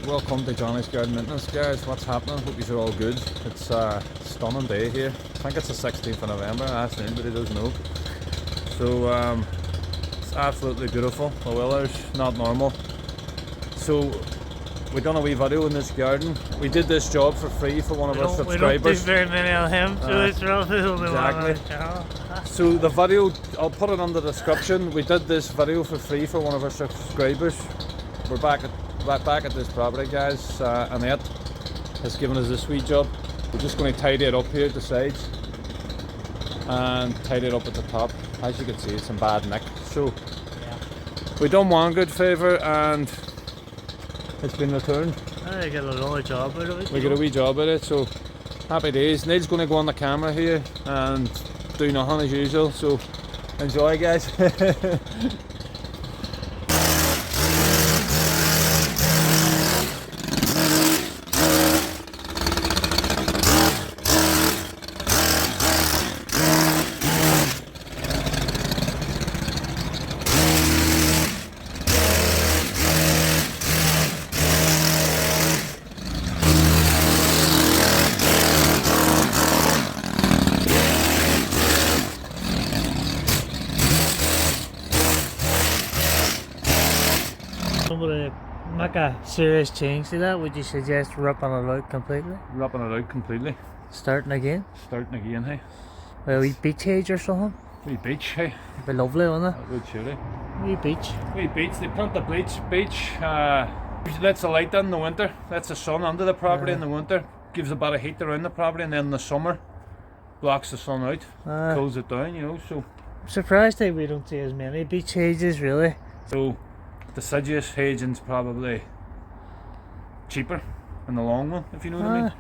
welcome to Johnny's Garden Maintenance, guys. What's happening? Hope you're all good. It's a stunning day here. I think it's the 16th of November. Ask anybody doesn't know. So it's absolutely beautiful. The weather's not normal. So we done a wee video in this garden. We did this job for free for one of our subscribers. We don't do very many of him, so it's probably the only exactly. one. So the video, I'll put it in the description. We did this video for free for one of our subscribers. We're back at this property, guys. Annette has given us this wee job. We're just going to tidy it up here at the sides and tidy it up at the top. As you can see, it's in bad nick. So Yeah. we done one good favour and it's been returned. I get a lot of job out of it. We got a wee job at it, so happy days. Neil's going to go on the camera here and do nothing as usual, so enjoy, guys. Somebody make a serious change to that, would you suggest ripping it out completely? Ripping it out completely. Starting again? Starting again, hey. Well, a wee beach hedge or something? Wee beach, hey. It'd be lovely, wouldn't it? That would surely. Wee beach. Wee beach, they plant the beach, lets the light in the winter, lets the sun under the property in the winter, gives a bit of heat around the property, and then in the summer blocks the sun out, cools it down, you know, so. I'm surprised that we don't see as many beach hedges, really. So deciduous hedging's probably cheaper in the long run, if you know what I mean.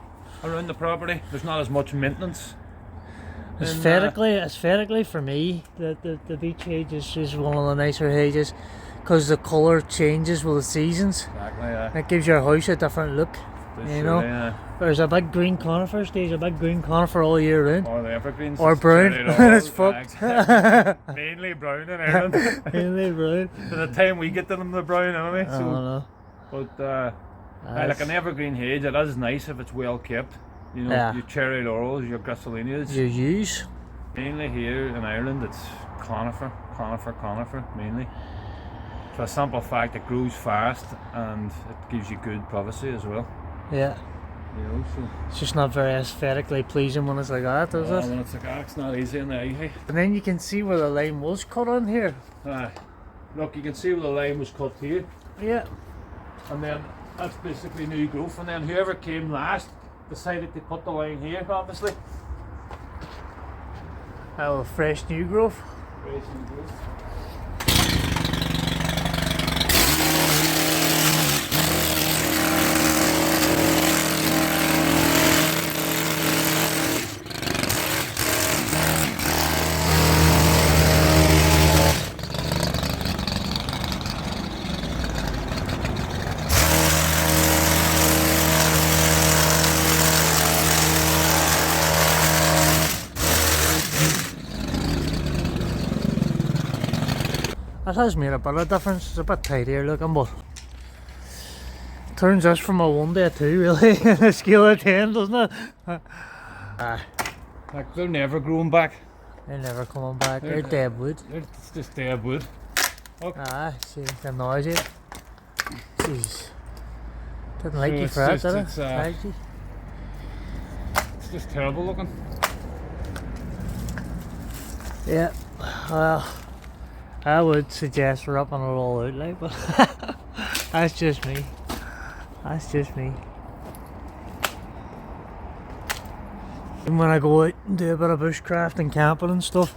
Around the property, there's not as much maintenance. Aesthetically for me, the beach hedge is one of the nicer hedges because the colour changes with the seasons. Exactly, yeah. It gives your house a different look, you know. Yeah. There's a big green conifer, stays a big green conifer all year round. Or the evergreens. Or brown, it's fucked. Mainly brown in Ireland. Mainly brown. By the time we get to them, they're brown anyway. I don't know. But like an evergreen hedge, it is nice if it's well kept. You know, your cherry laurels, your gracillinias. Your yews. Mainly here in Ireland, it's conifer, mainly. For a simple fact, it grows fast and it gives you good privacy as well. Yeah. You know, so It's just not very aesthetically pleasing when it's like that, is it? when it's like that, it's not easy in the eye. And then you can see where the line was cut on here. Look, you can see where the line was cut here. Yeah. And then that's basically new growth, and then whoever came last decided to put the line here, obviously. Oh, fresh new growth. Fresh new growth. That has made a bit of difference. It's a bit tidier looking, but turns us from a 1 to a 2 really on a scale of 10, doesn't it? Like they're never growing back. They're never coming back. They're dead wood. It's just dead wood. See the noise it. Jeez. Didn't like you for that, did it? It's just terrible looking. Yeah. Well, I would suggest ripping it all out, like, but that's just me. That's just me. And when I go out and do a bit of bushcraft and camping and stuff,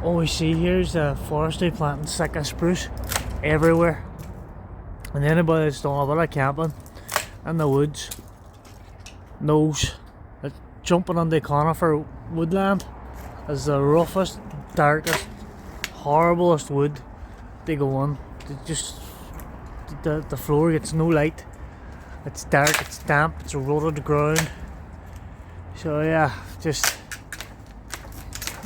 all we see here is the forestry planting thick of spruce everywhere. And anybody that's done a bit of camping in the woods knows that jumping on the conifer woodland is the roughest, darkest, horriblest wood to go on. The floor gets no light. It's dark, it's damp, it's eroded ground. So yeah, just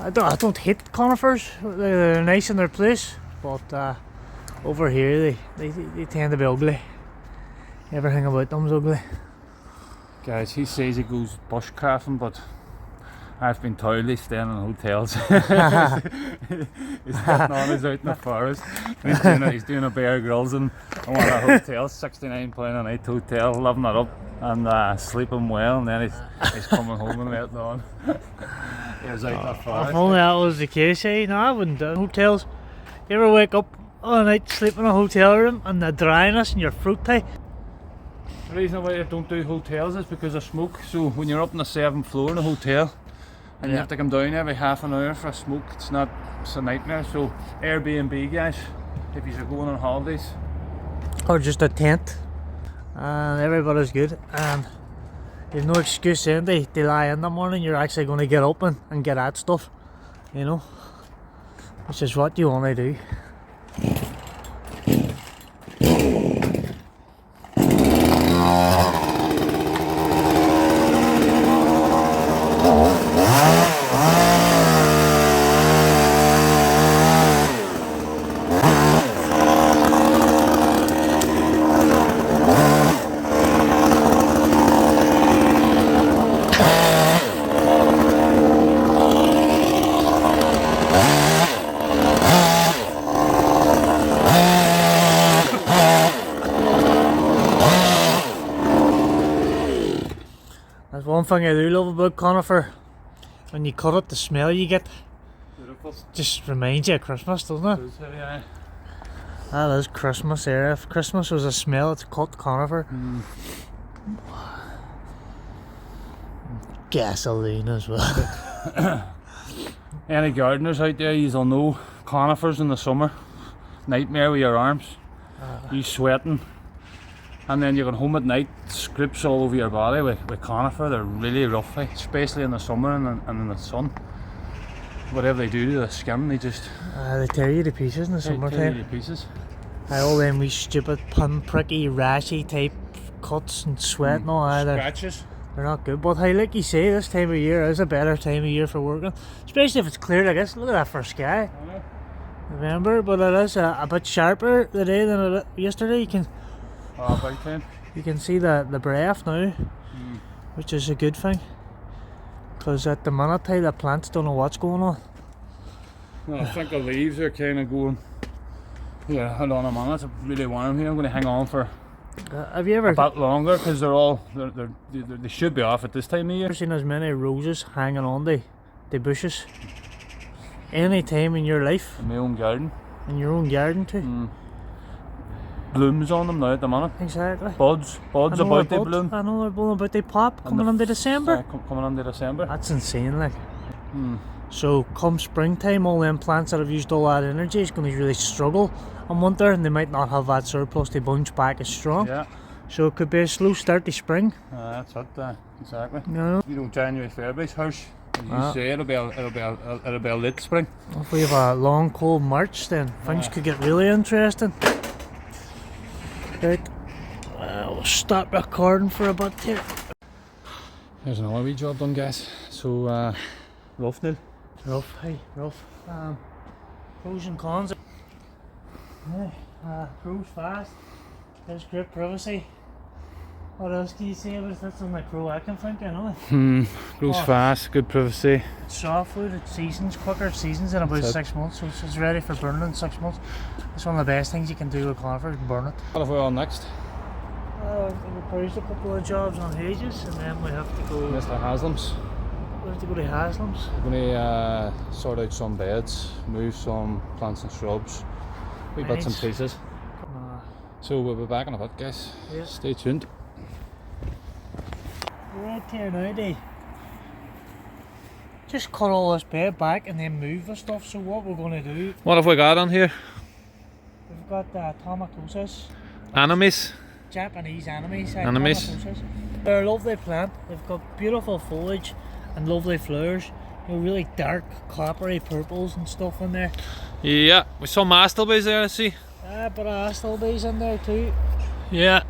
I don't hate conifers. They're nice in their place, but over here they tend to be ugly. Everything about them's ugly. Guys, he says he goes bushcrafting, but I've been told he's staying in hotels. He's getting on, he's out in the forest. He's doing a Bear Grylls in one of the hotels, £69 a night hotel, loving it up and sleeping well, and then he's coming home and letting on. He was out in the forest. If only that was the case, eh? No, I wouldn't do hotels. You ever wake up all night, sleep in a hotel room, and the dryness and your fruit tie? The reason why I don't do hotels is because of smoke. So when you're up on the 7th floor in a hotel and you have to come down every half an hour for a smoke, it's a nightmare. So Airbnb, guys, if you're going on holidays, or just a tent, and everybody's good, and you've no excuse saying they lie in the morning. You're actually going to get up and get at stuff, you know, which is what you want to do. That's one thing I do love about conifer. When you cut it, the smell you get just reminds you of Christmas, doesn't it? yeah. That is Christmas era. If Christmas was a smell, it's cut conifer. Gasoline as well. Any gardeners out there, you'll know conifers in the summer. Nightmare with your arms. You sweating. And then you're going home at night, scripts all over your body with conifer. They're really rough, especially in the summer and in the sun. Whatever they do to the skin, they just... they tear you to pieces in the summertime. Tear you to pieces. All them wee stupid pricky, rashy type cuts and sweat and all that. Scratches. They're not good, but hey, like you say, this time of year is a better time of year for working. Especially if it's clear like this. Look at that first sky. November, but it is a bit sharper today than yesterday. You can see the breath now, which is a good thing. Because at the minute, the plants don't know what's going on. Well, I think the leaves are kind of going. Yeah, hold on a minute. It's really warm here. I'm going to hang on for have you ever a bit longer because they should be off at this time of year. Ever seen as many roses hanging on the bushes? Any time in your life? In my own garden. In your own garden too? Blooms on them now at the minute. Exactly. Buds about to bloom. I know they're blooming about they pop coming into December. Coming into December. That's insane, like. So come springtime, all them plants that have used all that energy is going to really struggle in winter, and they might not have that surplus to bounce back as strong. Yeah. So it could be a slow start to spring. That's it. Exactly. No. January, February's harsh. As you say, it'll be a late spring. If we have a long, cold March, then things could get really interesting. Right, we'll stop recording for a bit here. There's another wee job done, guys. So, rough, Neil. Rough, hey, rough. Pros and cons. Pros fast. There's great privacy. What else can you say about it? That's on the crow I can think, I know. Grows fast, good privacy. It's soft food, it seasons quicker, it seasons in about 6 months, so it's ready for burning in 6 months. It's one of the best things you can do with conifer, is burn it. What have we on next? We've produced a couple of jobs on hedges, and then we have to go... Mr. Haslam's. We have to go to Haslam's. We're going to sort out some beds, move some plants and shrubs, wee bits and pieces. So we'll be back in a bit, guys. Yeah. Stay tuned. We're out here now, they just cut all this bed back and then move the stuff. So what we're going to do... What have we got on here? We've got tomatoes. Enemies? Japanese enemies. Enemies. They're a lovely plant. They've got beautiful foliage and lovely flowers. You know, really dark coppery purples and stuff in there. Yeah, with some astilbes there, I see. But astilbes in there too. Yeah,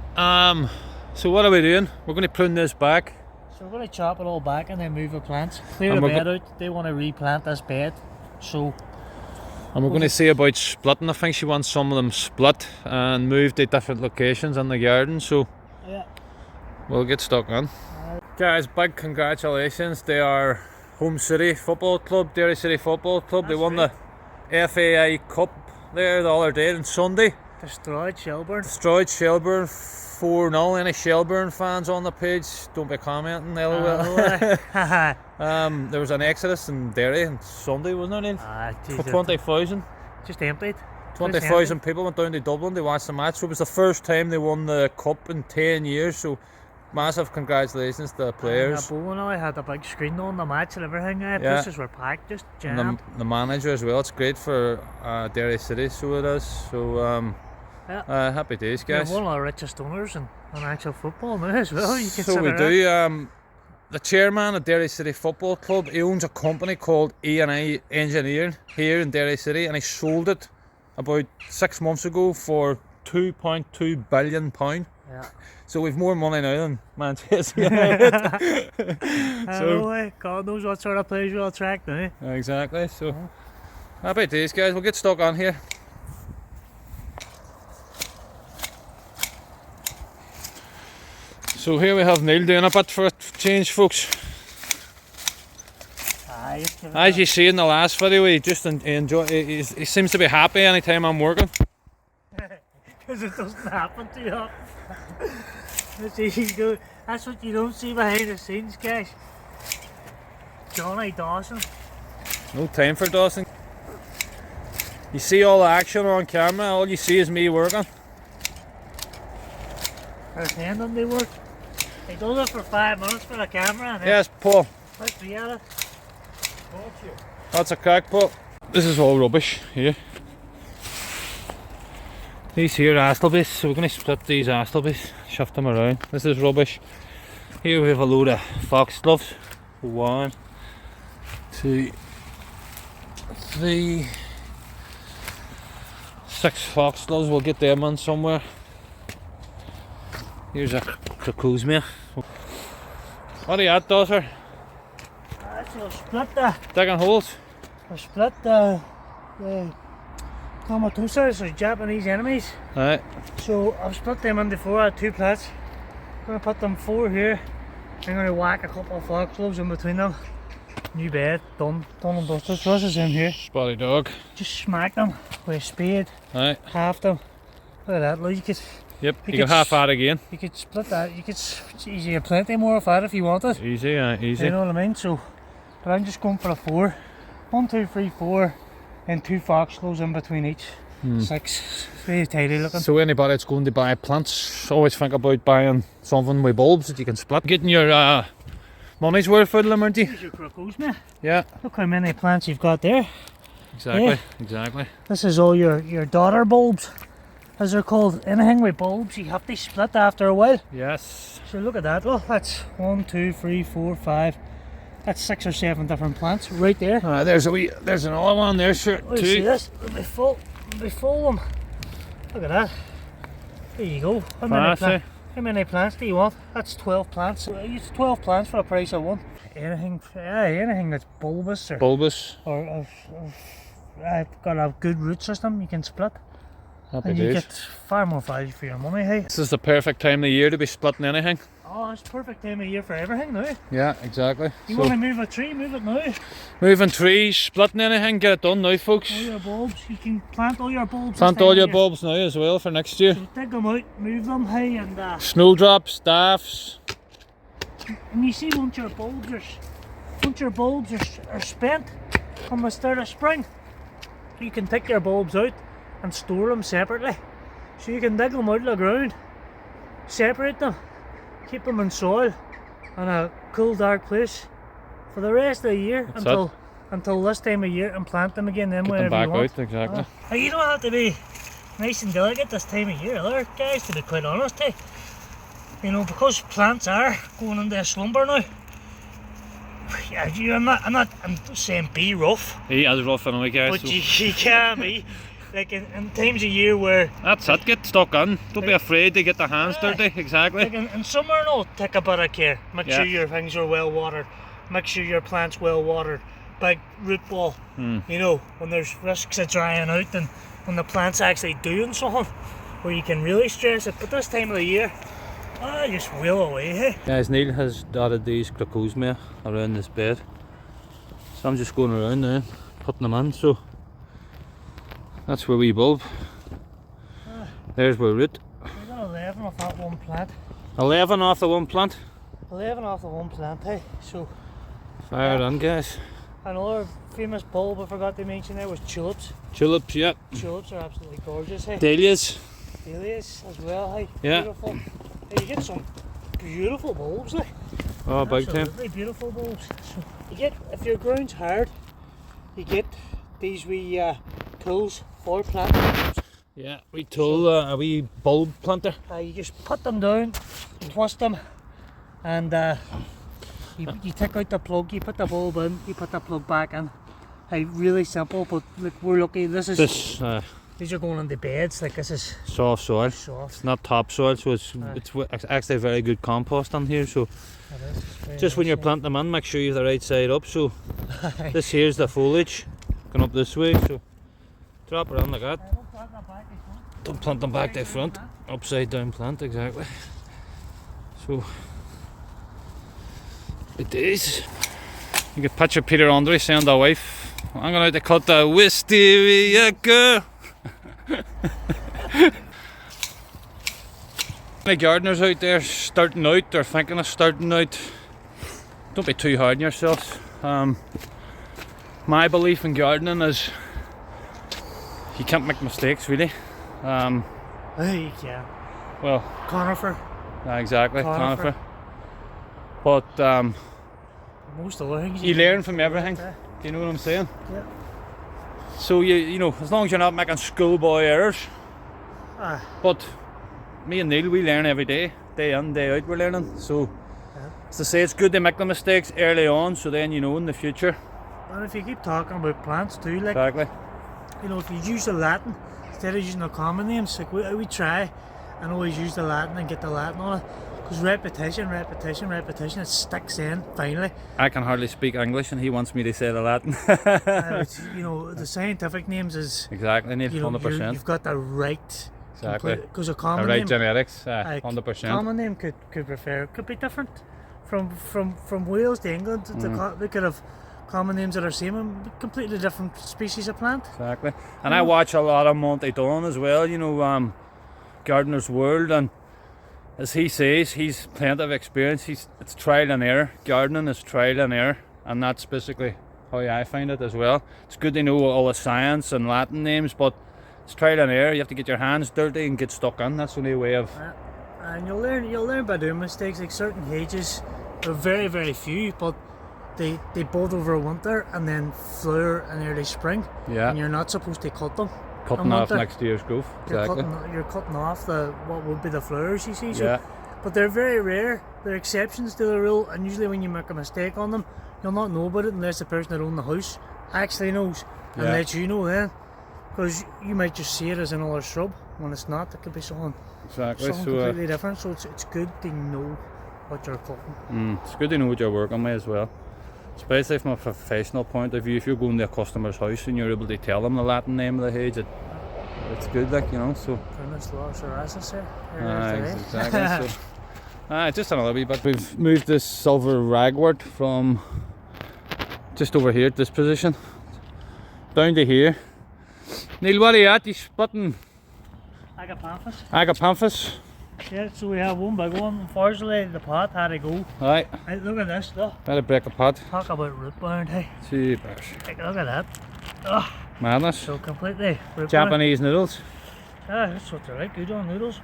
so what are we doing? We're going to prune this back. So we're going to chop it all back and then move the plants. Clear the bed out. They want to replant this bed. So... And we're going to see about splitting. I think she wants some of them split and moved to different locations in the garden. So Yeah. We'll get stuck on. Guys, big congratulations. They are Home City Football Club, Derry City Football Club. They won the FAI Cup there the other day on Sunday. Destroyed Shelburne. Destroyed Shelburne 4-0. Any Shelburne fans on the page? Don't be commenting, LOL. There was an exodus in Derry on Sunday, wasn't there, Neil? 20,000. Just emptied. 20,000 people went down to Dublin to watch the match. So it was the first time they won the cup in 10 years. So massive congratulations to the players. I had a big screen on the match and everything. Places were packed, just jammed. And the manager as well. It's great for Derry City, so it is. So happy days, guys. We're one of the richest owners in actual football now as well. You So we do. The chairman of Derry City Football Club, he owns a company called E&I Engineering here in Derry City, and he sold it about 6 months ago for £2.2 billion. Yeah. So we've more money now than Manchester United. So God knows what sort of players we'll attract now. Exactly. So happy days, guys. We'll get stuck on here. So here we have Neil doing a bit for a change, folks. As you see in the last video, he just enjoy. He seems to be happy anytime I'm working. Because it doesn't happen too often. That's what you don't see behind the scenes, guys. Johnny Dawson. No time for Dawson. You see all the action on camera, all you see is me working. Pretending they work. He does it for 5 minutes for the camera. And Yes, Paul. let's be at it. That's a crack, Paul. This is all rubbish here. These here Astlebys, so we're going to split these Astlebys, shift them around. This is rubbish. Here we have a load of foxgloves. 1, 2, 3, 6 foxgloves. We'll get them on somewhere. Here's a Krakuzmia. What are you at, Dosser? So split the. Digging holes? We'll split the Komatosas, or Japanese enemies. Right. So I've split them into 4 out of 2 plats. I'm going to put them 4 here. I'm going to whack a couple of foxgloves in between them. New bed, done and dusted. Trusses in here. Spotty dog. Just smack them with a spade. Right. Half them. Look at that, look, you could. Yep, you can half that again. You could split that, you could, it's easier, plenty more of that if you wanted. Easy, easy. You know what I mean? So, but I'm just going for a 4. 1, 2, 3, 4, and 2 foxgloves in between each. 6. Very tidy looking. So anybody that's going to buy plants, always think about buying something with bulbs that you can split. Getting your money's worth out of them, aren't you? Here's your Krakuzmia. Yeah. Look how many plants you've got there. Exactly, Yeah. exactly. This is all your daughter bulbs, as they're called. Anything with bulbs, you have to split after a while. Yes. So look at that, look, that's 1, 2, 3, 4, 5. That's 6 or 7 different plants right there. There's another one there, sure. Oh, you see this? It'll be full of them. Look at that. There you go. How many plants do you want? That's 12 plants. It's 12 plants for the price of 1. Anything that's bulbous or got a good root system, you can split. Happy and you days. get far more value for your money, hey? This is the perfect time of the year to be splitting anything. Oh, it's perfect time of year for everything now. Yeah, exactly. You want to move a tree, move it now. Moving trees, splitting anything, get it done now, folks. All your bulbs, you can plant all your bulbs. Plant all your bulbs now as well for next year. So dig them out, move them, hey, and Snowdrops, staffs. And you see, once your bulbs are spent from the start of spring, you can take your bulbs out and store them separately. So you can dig them out of the ground, separate them, keep them in soil in a cool, dark place for the rest of the year until this time of year, and plant them again then whenever you want. Out, exactly. You don't have to be nice and delicate this time of year either, guys, to be quite honest, hey. You know, because plants are going into a slumber now. Yeah, I'm saying be rough. He is rough anyway, guys. But you can be. Like in times of year where... That's it, get stuck in. Don't be afraid to get the hands dirty, exactly. Like in summer, no, take a bit of care. Make sure your things are well watered. Make sure your plant's well watered. Big root ball. You know, when there's risks of drying out and when the plant's actually doing something where you can really stress it. But this time of the year, Ah, just wheel away, hey. Guys, Neil has dotted these crocosmia around this bed. So I'm just going around now, putting them in. So that's where we bulb. There's where root. We got 11 off that one plant. 11 off the one plant. 11 off the one plant, hey. So Fire on, guys. another famous bulb I forgot to mention there was tulips. Tulips, yeah. Tulips are absolutely gorgeous, hey. Dahlias. Dahlias as well, hey. Yeah. Beautiful. Hey, you get some beautiful bulbs, like. Oh, big time. Absolutely beautiful bulbs. So you get, if your ground's hard, you get these wee tools for planting. Yeah, we tool a wee bulb planter. You just put them down, twist them, and you take out the plug, you put the bulb in, you put the plug back in. Hey, really simple, but look, we're lucky. These are going into beds. Like, this is soft soil. soft. It's not topsoil, so it's actually a very good compost on here. So just when you're planting them in, make sure you have the right side up. So this here's the foliage going up this way. So drop it on like that. Don't plant them back to front. Upside down plant, exactly. So it is. You can picture Peter Andre saying to the wife, I'm going to cut the wisteria girl. The gardeners out there starting out, or thinking of starting out, don't be too hard on yourselves. My belief in gardening is you can't make mistakes, really. Hey, yeah. Well, Conifer. exactly, conifer. But Most other things. you learn from everything. Do you know what I'm saying? Yeah. So you know, as long as you're not making schoolboy errors. But me and Neil, we learn every day, day in, day out. We're learning. So as I say, it's good to make the mistakes early on, so then you know in the future. And if you keep talking about plants too, like, Exactly. you know, if you use the Latin instead of using the common names, like we try and always use the Latin and get the Latin on it, because repetition, it sticks in finally. I can hardly speak English, and he wants me to say the Latin. You know, the scientific names is Exactly, Neil, you know, 100%. You've got the right. Exactly. Because a The common right name, genetics, like, 100%. common name could be different from Wales to England. We could have common names that are same and completely different species of plant. Exactly. And I watch a lot of Monty Don as well, you know, Gardener's World, and as he says, he's plenty of experience. It's trial and error. Gardening is trial and error, and that's basically how I find it as well. It's good to know all the science and Latin names, but it's trial and error. You have to get your hands dirty and get stuck in. That's the only way of. And you'll learn by doing mistakes. Like certain hedges, there are very, very few, but they bud over winter and then flower in early spring. Yeah. And you're not supposed to cut them. Cutting off next year's growth. Exactly. You're cutting off what would be the flowers, you see. So, Yeah. But they're very rare. They're exceptions to the rule, and usually when you make a mistake on them, you'll not know about it unless the person that owns the house actually knows and lets you know then. Because you might just see it as another shrub when it's not. It could be something completely different. So it's good to know what you're cutting. It's good to know what you're working with as well. Especially from a professional point of view, if you're going to a customer's house and you're able to tell them the Latin name of the hedge, it's good, like, you know. So. Exactly. So, just another wee bit. We've moved this silver ragwort from just over here at this position down to here. Neil, what are you at? You're splitting agapanthus. Yeah, so we have one big one. Unfortunately, the pot had to go. Right. Hey, look at this, though. Better break a pot. Talk about root bound, hey. Jeepers. Hey, look at that. Oh, Madness. so completely root Japanese noodles. bound. That's what they're like, good on noodles.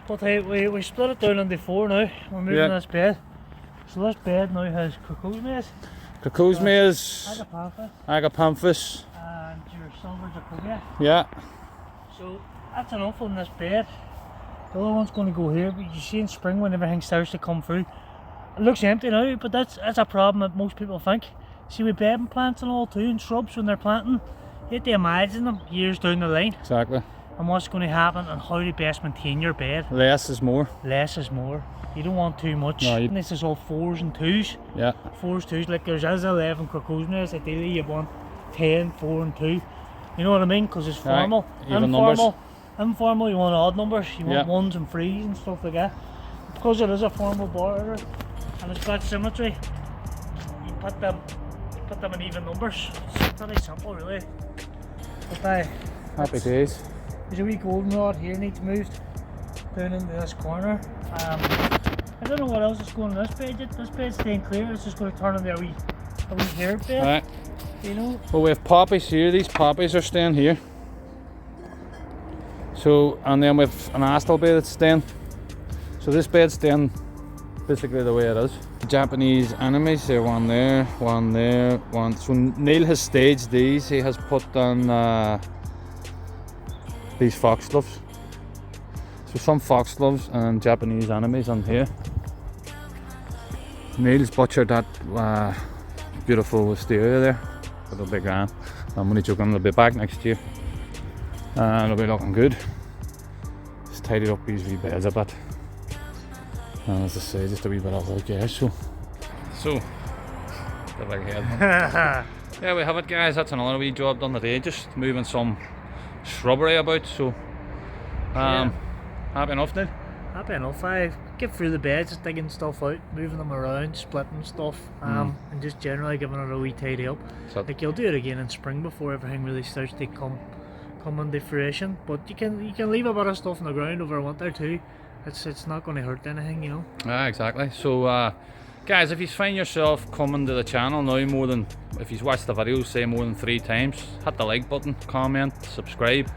But hey, we split it down into four now. We're moving this bed. So this bed now has crocosmias. Crocosmias, Agapanthus. agapanthus. And your silver zirconia. Yeah. So That's enough on this bed. The other one's going to go here, but you see in spring when everything starts to come through, it looks empty now, but that's a problem that most people think. See with bedding plants and all too, and shrubs when they're planting, you have to imagine them years down the line. Exactly. And what's going to happen and how to best maintain your bed. Less is more. Less is more. You don't want too much. No, And this is all 4s and 2s. Yeah. 4s, 2s, like there's 11 crocosmias, ideally you want 10, 4 and 2. You know what I mean? Because it's formal. Even numbers. Informal, you want odd numbers. You want Yeah. 1s and 3s and stuff like that. because it is a formal border and it's got symmetry, you put them in even numbers. It's pretty simple, really. But Happy days. there's a wee goldenrod here needs moved down into this corner. I don't know what else is going on this bed. This bed's staying clear. It's just going to turn into a wee hair bed. Right. You know. Well, we have poppies here. These poppies are staying here. So, and then we have an astal bed that's staying. So this bed's staying basically the way it is. Japanese enemies, there, one there, one. So Neil has staged these. He has put on these foxgloves. So some foxgloves and Japanese enemies on here. Neil's butchered that beautiful wisteria there. It'll be grand. I'm only joking, it'll be back next year. And it'll be looking good. Just tidied up these wee beds a bit. And as I say, just a wee bit of work, yeah. So the big head. Yeah, we have it, guys. That's another wee job done today. Just moving some shrubbery about. So happy enough, Neil? Happy enough. I get through the beds, digging stuff out, moving them around, splitting stuff, and just generally giving it a wee tidy up. So, like, you'll do it again in spring before everything really starts to come into fruition. But you can leave a bit of stuff on the ground over winter too. It's not going to hurt anything, you know. Exactly. So guys, if you find yourself coming to the channel now more than, if you've watched the videos say more than 3 times, hit the like button, comment, subscribe.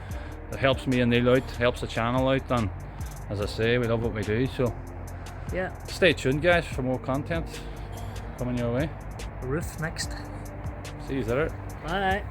It helps me and Neil out, helps the channel out, and as I say, we love what we do. So yeah, stay tuned, guys, for more content coming your way. The roof next. See you later. Bye.